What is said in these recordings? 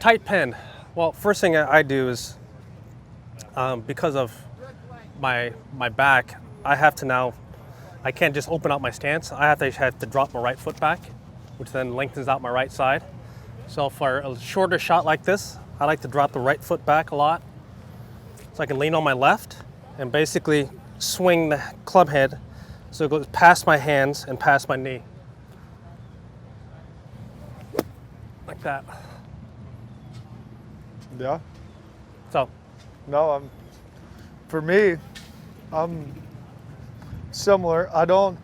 tight pin. Well, first thing I do is, because of my back, I can't just open out my stance. I have to drop my right foot back, which then lengthens out my right side. So for a shorter shot like this, I like to drop the right foot back a lot, so I can lean on my left and basically swing the club head so it goes past my hands and past my knee. Like that. Yeah. So. No, for me, I'm similar. I don't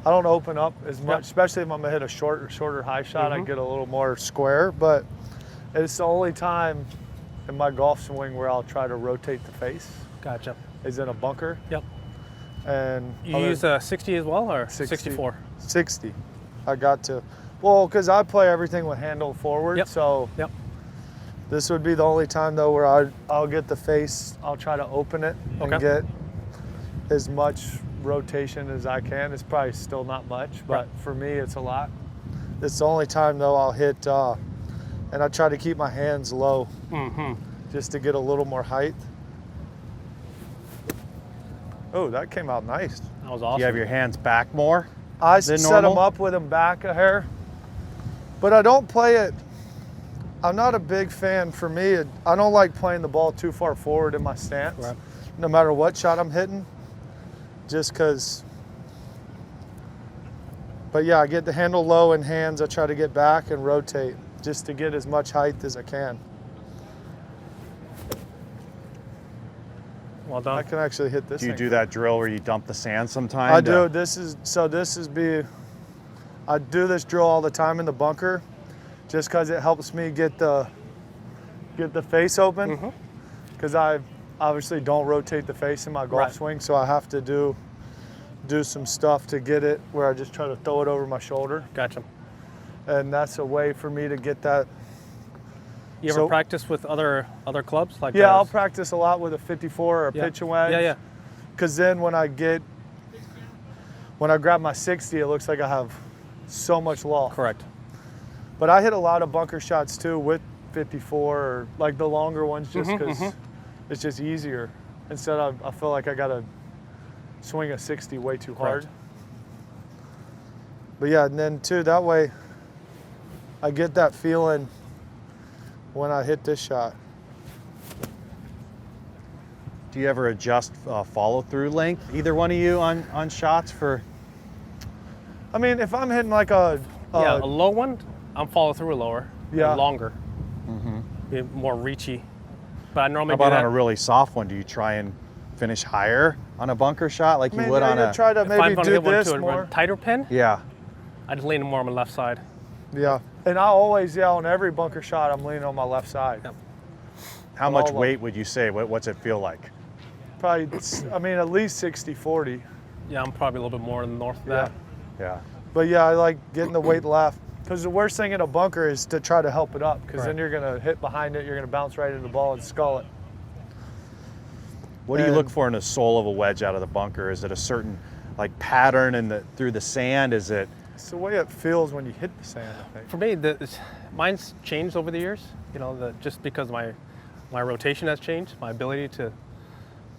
open up as much, especially if I'm gonna hit a shorter high shot. I get a little more square, but it's the only time in my golf swing where I'll try to rotate the face. Gotcha. Is in a bunker. Yep. And you use a 60 as well, or 64? 60. I got to. Well, because I play everything with handle forward, so this would be the only time though where I'll get the face. I'll try to open it and get as much rotation as I can. It's probably still not much, but for me it's a lot. It's the only time though I'll hit, and I try to keep my hands low, just to get a little more height. Oh, that came out nice. That was awesome. You have your hands back more? I set them up with them back a hair, but I don't play it. I'm not a big fan. For me, I don't like playing the ball too far forward in my stance, no matter what shot I'm hitting, just because. But yeah, I get the handle low in hands. I try to get back and rotate just to get as much height as I can. Well done. I can actually hit this. Do you do that drill where you dump the sand sometime? I do. I do this drill all the time in the bunker, just because it helps me get the face open. Because I obviously don't rotate the face in my golf swing, so I have to do some stuff to get it where I just try to throw it over my shoulder. Gotcha. And that's a way for me to get that. You ever practice with other clubs like? Yeah, I'll practice a lot with a 54 or a pitch and wedge. Yeah. Because then when I grab my 60, it looks like I have so much loft. Correct. But I hit a lot of bunker shots too with 54 or like the longer ones, just because it's just easier. Instead I feel like I gotta swing a 60 way too hard. But yeah, and then too, that way I get that feeling when I hit this shot. Do you ever adjust follow-through length, either one of you, on shots for? I mean, if I'm hitting like a low one, I'm follow through lower. Yeah. Longer. Be more reachy. But I normally How about on a really soft one? Do you try and finish higher on a bunker shot like you would on a? Try to maybe do this to more. A tighter pin. Yeah. I just lean more on my left side. Yeah, and I always, on every bunker shot, I'm leaning on my left side. Yep. How much weight would you say? What's it feel like? Probably, I mean, at least 60-40. Yeah, I'm probably a little bit more north of that. Yeah. But yeah, I like getting the weight left. Because the worst thing in a bunker is to try to help it up, because then you're going to hit behind it, you're going to bounce right into the ball and skull it. What do you look for in the sole of a wedge out of the bunker? Is it a certain pattern through the sand? Is it? It's the way it feels when you hit the sand, I think. For me, mine's changed over the years. Just because my rotation has changed, my ability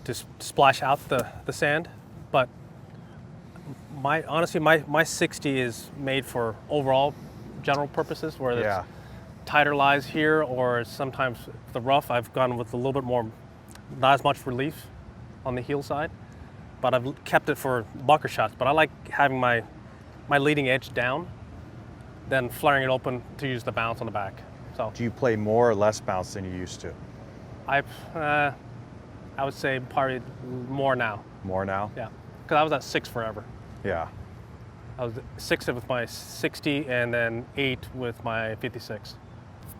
to splash out the sand. But honestly, my 60 is made for overall general purposes, where there's tighter lies here, or sometimes the rough, I've gone with a little bit more, not as much relief on the heel side, but I've kept it for bunker shots. But I like having my leading edge down, then flaring it open to use the bounce on the back. So. Do you play more or less bounce than you used to? I would say probably more now. More now? Yeah, because I was at 6 forever. Yeah. I was 6 with my 60 and then 8 with my 56.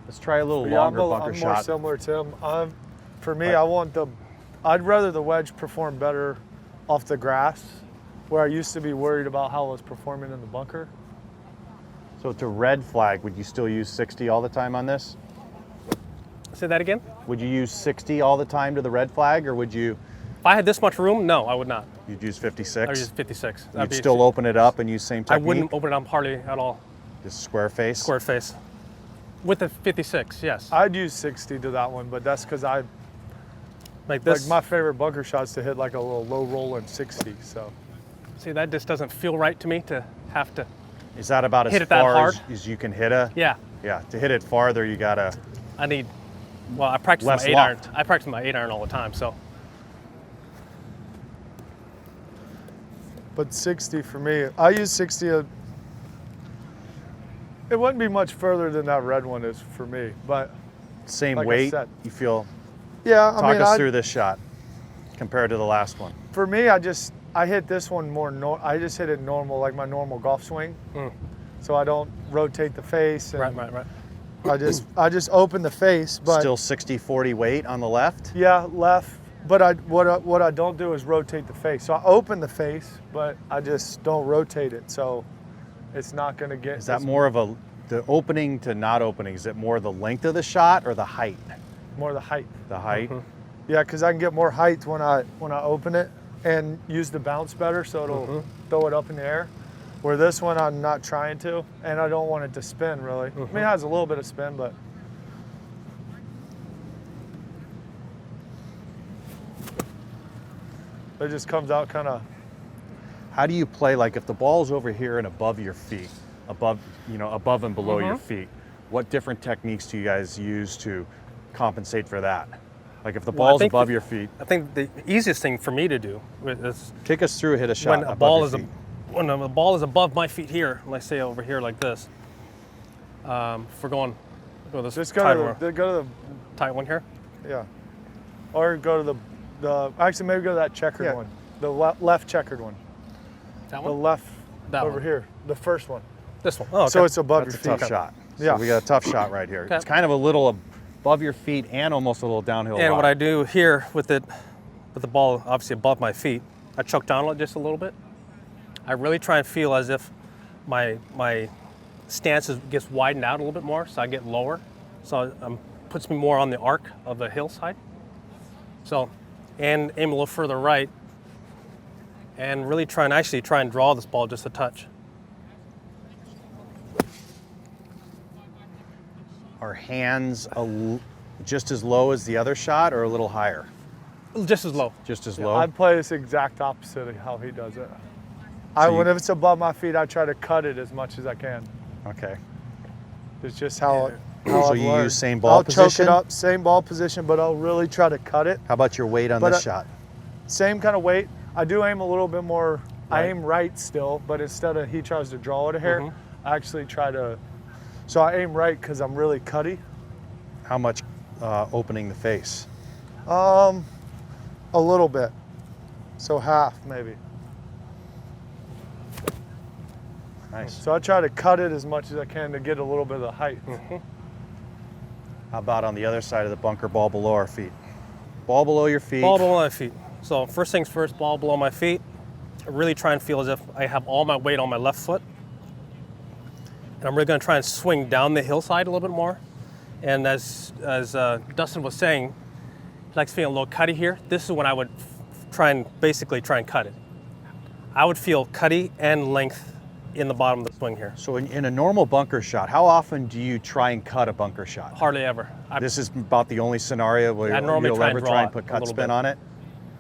Let's try a little longer bunker shot. I'm more similar to him. For me, I'd rather the wedge perform better off the grass, where I used to be worried about how I was performing in the bunker. So to red flag, would you still use 60 all the time on this? Say that again? Would you use 60 all the time to the red flag, or would you? If I had this much room, no, I would not. You'd use 56? I would use 56. You'd still open it up and use same technique? I wouldn't open it up hardly at all. Just square face? Square face. With the 56, yes. I'd use 60 to that one, but that's because I Like this. like my favorite bunker shot's to hit like a little low rolling 60. So See, that just doesn't feel right to me to have to. Is that about as Hit it that far hard? as you can hit a? Yeah. Yeah. To hit it farther, you gotta. I need. Well, I practice Less my 8-iron. loft. I practice my 8-iron all the time. So but 60 for me, I use 60. It wouldn't be much further than that red one is for me, but Same like I weight. said. You feel. yeah, Talk I mean, us through this shot compared to the last one. for me, I hit this one more. I just hit it normal, like my normal golf swing. So I don't rotate the face. And right. I just open the face, but Still 60-40 weight on the left. yeah, left. But what I don't do is rotate the face. So I open the face, but I just don't rotate it. So it's not going to get. Is that more of the opening to not opening? Is it more the length of the shot or the height? more the height? The height. Yeah, because I can get more height when I open it and use the bounce better, so it'll throw it up in the air. Where this one I'm not trying to, and I don't want it to spin really. I mean, it has a little bit of spin, but it just comes out kind of. How do you play, like if the ball's over here and above your feet, above and below your feet, what different techniques do you guys use to compensate for that? Like if the Well, I ball's think above your feet, I think the easiest thing for me to do is take us through, hit a shot when a above ball your is feet. when a ball is above my feet here, let's say over here like this. If we're going, go this Just tight go to tight one here. the yeah, or go to the actually maybe go to that checkered one, the left checkered one, That the one. left That over one. here, the first one. This one. Oh, okay. So it's above That's a your tough feet. shot. Yeah. So we got a tough shot right here. Okay. It's kind of a little above your feet and almost a little downhill. And what lie. I do here with the ball obviously above my feet, I chuck down on it just a little bit. I really try and feel as if my stance gets widened out a little bit more, so I get lower. So it puts me more on the arc of the hillside. So, and aim a little further right, and really try and draw this ball just a touch. Are hands just as low as the other shot or a little higher? Just as low. Just as Yeah, low? I play this exact opposite of how he does it. So When it's above my feet, I try to cut it as much as I can. Okay. It's just how So I've you learned. use same ball I'll position? choke it up, same ball position, but I'll really try to cut it. How about your weight on But, this shot? Same kind of weight. I do aim a little bit more. I Right. aim right still, but instead of he tries to draw it here, I actually try to. So I aim right because I'm really cutty. How much opening the face? A little bit. So half maybe. Nice. So I try to cut it as much as I can to get a little bit of the height. How about on the other side of the bunker, ball below our feet? Ball below your feet. Ball below my feet. So first things first, ball below my feet. I really try and feel as if I have all my weight on my left foot. And I'm really going to try and swing down the hillside a little bit more. And as Dustin was saying, he likes feeling a little cutty here. This is when I would try and cut it. I would feel cutty and length in the bottom of the swing here. So in a normal bunker shot, how often do you try and cut a bunker shot? Hardly ever. This is about the only scenario where I normally you'll try and ever draw try and it put a cut little spin bit. on it.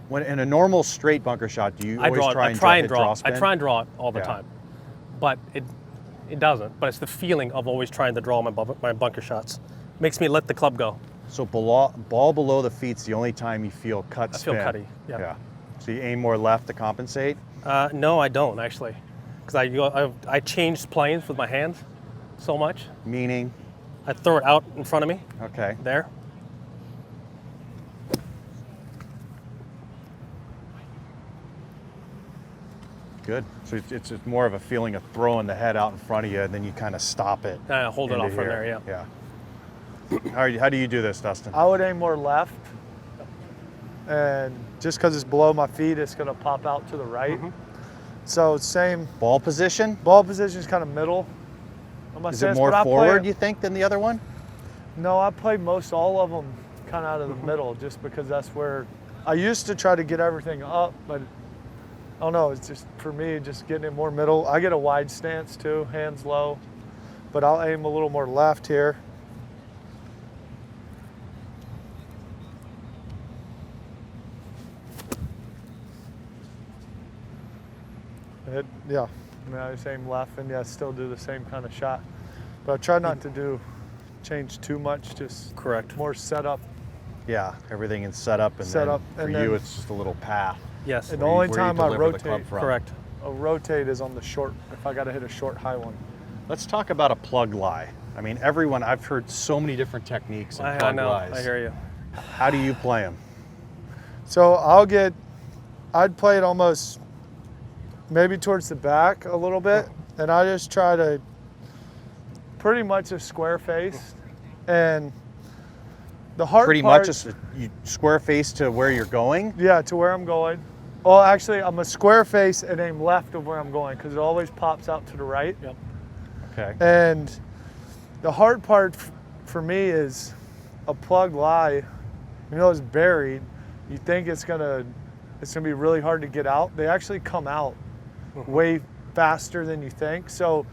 When in a normal straight bunker shot, do you always try and hit draw spin? I try and draw it all the Yeah. time, but it doesn't. But it's the feeling of always trying to draw my bunker shots. Makes me let the club go. So ball below the feet's the only time you feel cut I spin. feel cutty. Yeah. So you aim more left to compensate. No, I don't actually, because I changed planes with my hands so much. Meaning, I throw it out in front of me okay. there. Good. So it's more of a feeling of throwing the head out in front of you, and then you kind of stop it. And I hold it into off from here. there. Yeah. Yeah. How do you do this, Dustin? I would aim more left. And just because it's below my feet, it's going to pop out to the right. So same Ball position? ball position is kind of middle. on my Is it stance, more but I play- forward, you think, than the other one? No, I play most all of them kind of out of the middle, just because that's where I used to try to get everything up, but I don't know. It's just for me, just getting it more middle. I get a wide stance too, hands low, but I'll aim a little more left here. Yeah. I mean, I just aim left and yeah, still do the same kind of shot. But I try not to change too much, just Correct. more setup. Yeah, everything is set up, and Set then up, for and you, then- it's just a little path. Yes. And the only where you time I deliver the club rotate, from. Correct. I'll rotate is on the short, if I got to hit a short high one. Let's talk about a plug lie. I mean, I've heard so many different techniques and I plug know. lies. I hear you. How do you play them? So I'd play it almost maybe towards the back a little bit, and I just try to pretty much a square face, and the hard Pretty part, much you square face to where you're going? yeah, to where I'm going. Well, actually, I'm a square face and aim left of where I'm going because it always pops out to the right. Yep. Okay. And the hard part for me is a plug lie. You know, it's buried. You think it's gonna be really hard to get out. They actually come out way faster than you think. So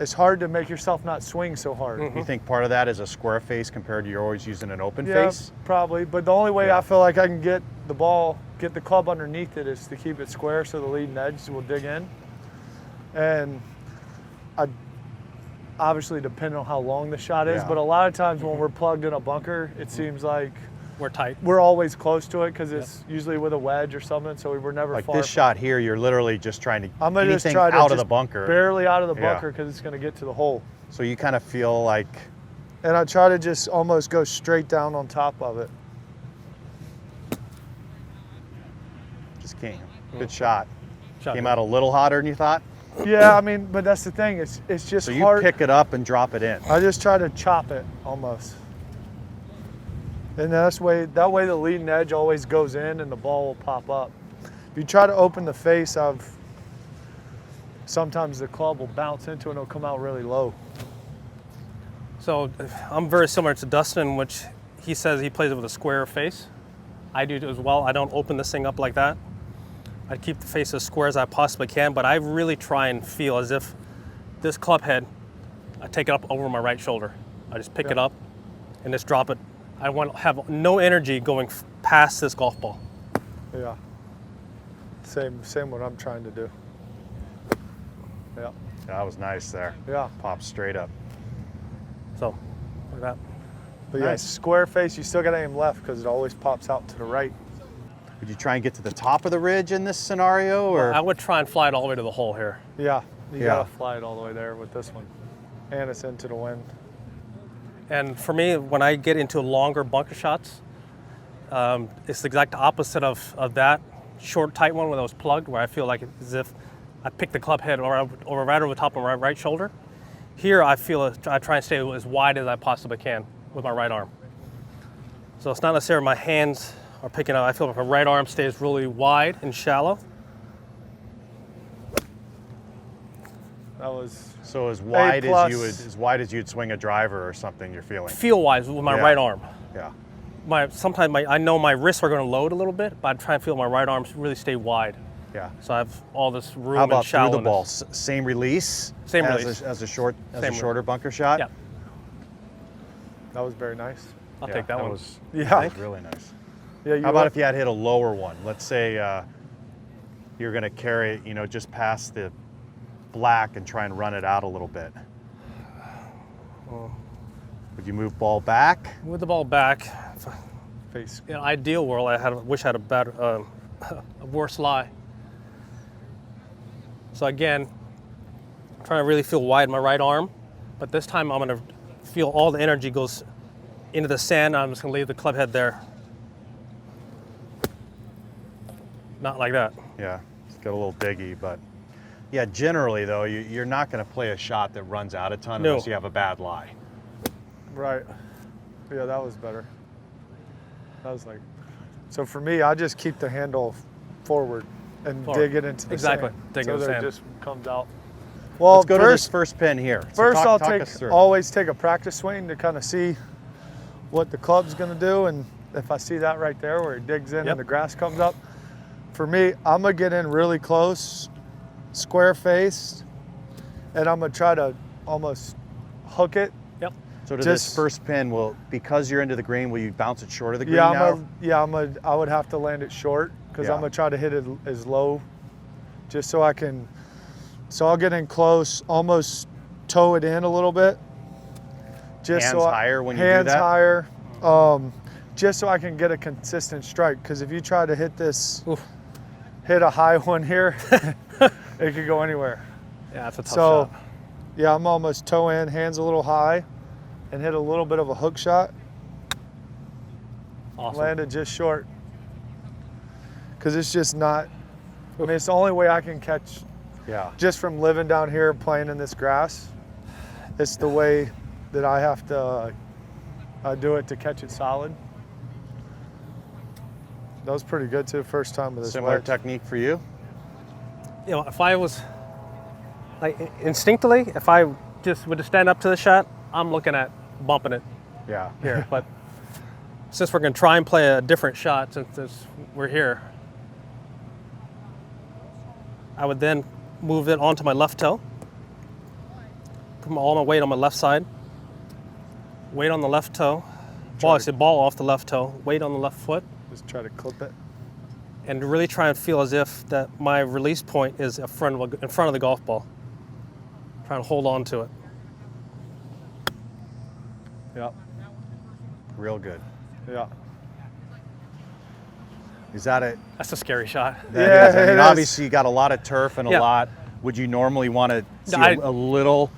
it's hard to make yourself not swing so hard. You think part of that is a square face compared to you're always using an open Yeah, face? probably. But the only way Yeah. I feel like I can get the club underneath it is to keep it square so the leading edge will dig in. And I obviously depending on how long the shot is, Yeah. but a lot of times when we're plugged in a bunker, it seems like We're tight. we're always close to it because it's usually with a wedge or something, so we were never Like far. this shot here, you're literally just trying to I'm gonna just anything try to out of just the bunker. barely out of the Yeah. bunker because it's gonna get to the hole. So you kind of feel like, And I try to just almost go straight down on top of it. just came. Good shot. Shot Came good. out a little hotter than you thought? Yeah, I mean, but that's the thing. It's just So you hard. pick it up and drop it in. I just try to chop it almost. And that way the leading edge always goes in and the ball will pop up. If you try to open the face of, sometimes the club will bounce into it and it'll come out really low. So I'm very similar to Dustin, which he says he plays it with a square face. I do as well. I don't open this thing up like that. I keep the face as square as I possibly can, but I really try and feel as if this club head, I take it up over my right shoulder. I just pick it up and just drop it. I want to have no energy going past this golf ball. Yeah. Same what I'm trying to do. Yeah. That was nice there. Yeah. Popped straight up. So, like that. But yeah, Nice. square face, you still got to aim left because it always pops out to the right. Would you try and get to the top of the ridge in this scenario, or? I would try and fly it all the way to the hole here. Yeah. You Yeah. got to fly it all the way there with this one. And it's into the wind. And for me, when I get into longer bunker shots, it's the exact opposite of that short, tight one when I was plugged, where I feel like as if I pick the club head right over the top of my right shoulder. Here, I try and stay as wide as I possibly can with my right arm. So it's not necessarily my hands are picking up. I feel like my right arm stays really wide and shallow. That was So as wide plus. as wide as you'd swing a driver or something, you're feeling. Feel-wise with my Yeah. right arm. Yeah. Sometimes I know my wrists are going to load a little bit, but I try and feel my right arms really stay wide. Yeah. So I have all this room How and about through shallowness. the ball? Same release. Same as release. as a Same shorter bunker shot. Yeah. that was very nice. I'll take that one. Was, Yeah. that was really nice. Yeah. You How about if you had hit a lower one? Let's say you're going to carry it, just past the black and try and run it out a little bit. Would you move ball back? With the ball back, face? in an ideal world, wish I had a better, a worse lie. So again, trying to really feel wide in my right arm, but this time I'm going to feel all the energy goes into the sand. I'm just going to leave the club head there. Not like that. Yeah, it's got a little diggy, but yeah, generally though, you're not going to play a shot that runs out a ton No. unless you have a bad lie. Right. Yeah, that was better. That was like, so for me, I just keep the handle forward and Forward. dig it into the Exactly. sand. Dig so into the that sand. it just comes out. Well, Let's go to this first pin here. So First, talk I'll us through. always take a practice swing to kind of see what the club's going to do, and if I see that right there where it digs in Yep. and the grass comes up, for me, I'm gonna get in really close, square faced, and I'm gonna try to almost hook it. Yep. So to this just- first pin, because you're into the green, will you bounce it short of the green Yeah, now? I would have to land it short because Yeah. I'm gonna try to hit it as low just so I can, so I'll get in close, almost toe it in a little bit. Just Hands higher when you do hands that? higher, just so I can get a consistent strike. Because if you try to hit this, hit a high one here, it could go anywhere. Yeah, that's a tough So, shot. yeah, I'm almost toe in, hands a little high, and hit a little bit of a hook shot. Awesome. Landed just short. Because it's just not, I mean, it's the only way I can catch, Yeah. just from living down here playing in this grass. It's the way that I have to do it to catch it solid. That was pretty good too, first time with this Similar wedge. technique for you? You know, if I was, like, instinctively, if I just would stand up to the shot, I'm looking at bumping it Yeah. here. But since we're going to try and play a different shot, since we're here, I would then move it onto my left toe, put all my weight on my left side, weight on the left toe, ball off the left toe, weight on the left foot, Just try to clip it. and really try and feel as if that my release point is in front of the golf ball. Try and hold on to it. Yeah, Real good. yeah. Is that it? That's a scary shot. That is. I it mean, is. obviously you got a lot of turf and a Yeah. lot. Would you normally want to see I- a little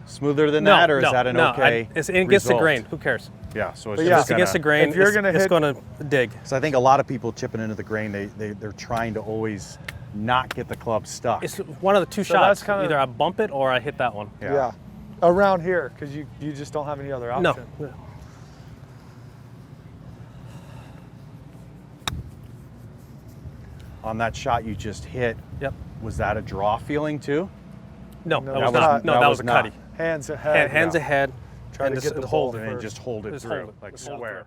smoother than that, or is that an okay it's against the result? grain. Who cares? Yeah, so it's But just yeah. It's against the grain. If you're it's, gonna it's hit- going to dig. So I think a lot of people chipping into the grain, they're trying to always not get the club stuck. It's one of the two So that's shots. kinda- Either I bump it or I hit that one. Yeah. Around here, because you just don't have any other option. No. On that shot you just hit, Yep. was that a draw feeling too? No, No, that that was was not. not. No, That that was was a not. cutty. Hands ahead. Hands ahead. Try and to just get the hold ball it. And then first. just hold it Just through, hold it. like Just hold it square.